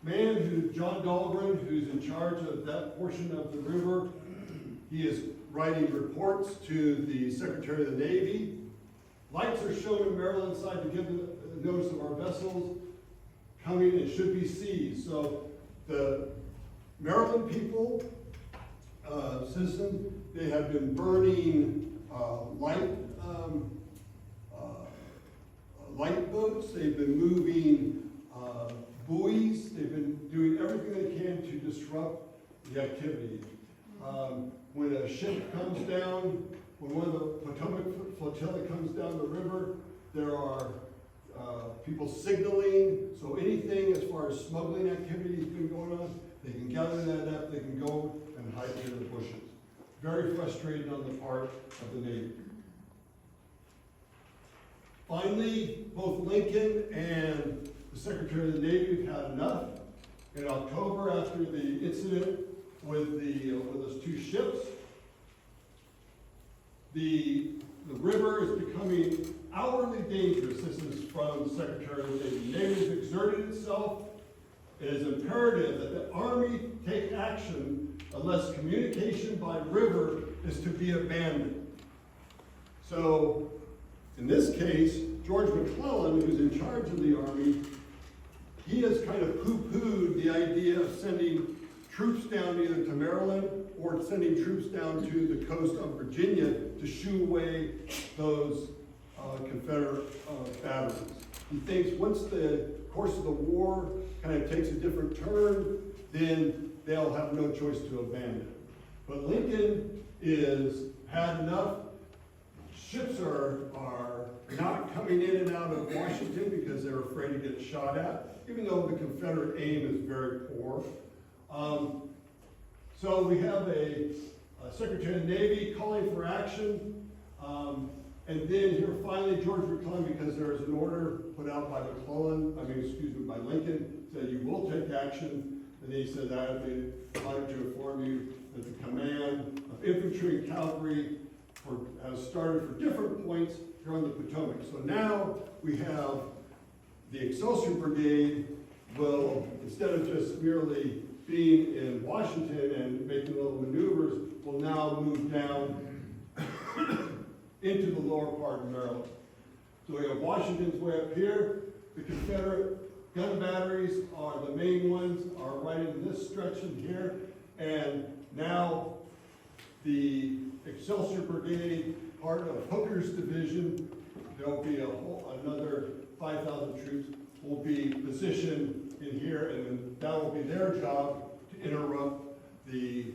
John Dahlgren, who's in charge of that portion of the river, he is writing reports to the Secretary of the Navy. Lights are shown in Maryland side to give the notice of our vessels coming and should be seized. So the Maryland people, citizens, they have been burning light boats. They've been moving buoys. They've been doing everything they can to disrupt the activity. When a ship comes down, when one of the Potomac flotilla comes down the river, there are people signaling. So anything as far as smuggling activity has been going on, they can gather that up, they can go and hide in the bushes. Very frustrating on the part of the Navy. Finally, both Lincoln and the Secretary of the Navy have had enough. In October, after the incident with those two ships, the river is becoming hourly dangerous. This is from the Secretary of the Navy. The Navy has exerted itself. It is imperative that the Army take action unless communication by river is to be abandoned. So, in this case, George McClellan, who's in charge of the Army, he has kind of poo-pooed the idea of sending troops down either to Maryland or sending troops down to the coast of Virginia to shoo away those Confederate batteries. He thinks once the course of the war kind of takes a different turn, then they'll have no choice to abandon it. But Lincoln is had enough. Ships are not coming in and out of Washington because they're afraid to get shot at, even though the Confederate aim is very poor. So we have a Secretary of the Navy calling for action. And then here finally, George McClellan, because there is an order put out by by Lincoln, said you will take action. And he said, I have been honored to inform you that the command of infantry and cavalry has started for different points here on the Potomac. So now we have the Excelsior Brigade will, instead of just merely being in Washington and making little maneuvers, will now move down into the lower part of Maryland. So we have Washington's way up here. The Confederate gun batteries are the main ones, are right in this stretch in here. And now the Excelsior Brigade, part of Hooker's division, there'll be another 5,000 troops, will be positioned in here, and that will be their job to interrupt the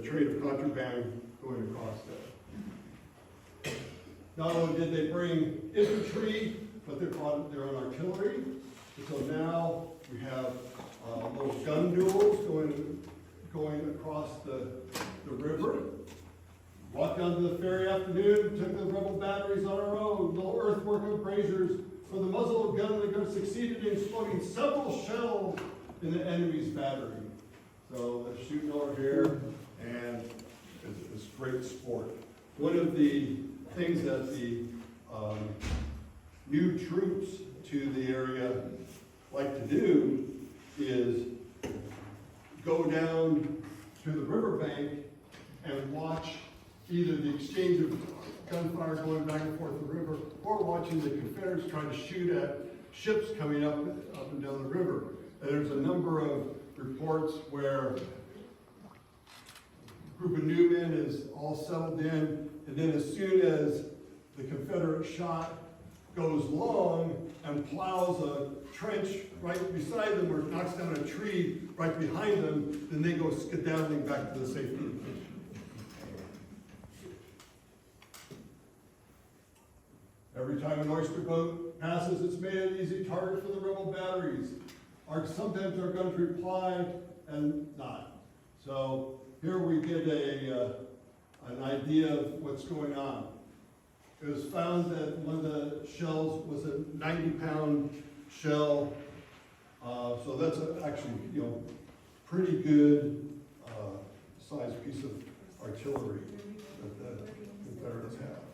trade of contraband going across there. Not only did they bring infantry, but they're on artillery. And so now we have little gun duels going across the river. Walked down to the ferry afternoon, took the rebel batteries on our own. Little earthwork of braziers from the muzzle of the gun, the gun succeeded in exploding several shells in the enemy's battery. So they're shooting over here, and it's great sport. One of the things that the new troops to the area like to do is go down to the riverbank and watch either the exchange of gunfire going back and forth the river, or watching the Confederates trying to shoot at ships coming up and down the river. And there's a number of reports where a group of new men is all settled in, and then as soon as the Confederate shot goes long and plows a trench right beside them or knocks down a tree right behind them, then they go skedaddling back to the safety. Every time an oyster boat passes, it's made an easy target for the rebel batteries. Sometimes our guns reply and not. So here we get an idea of what's going on. It was found that one of the shells was a 90-pound shell. So that's actually, pretty good sized piece of artillery that the Confederates have.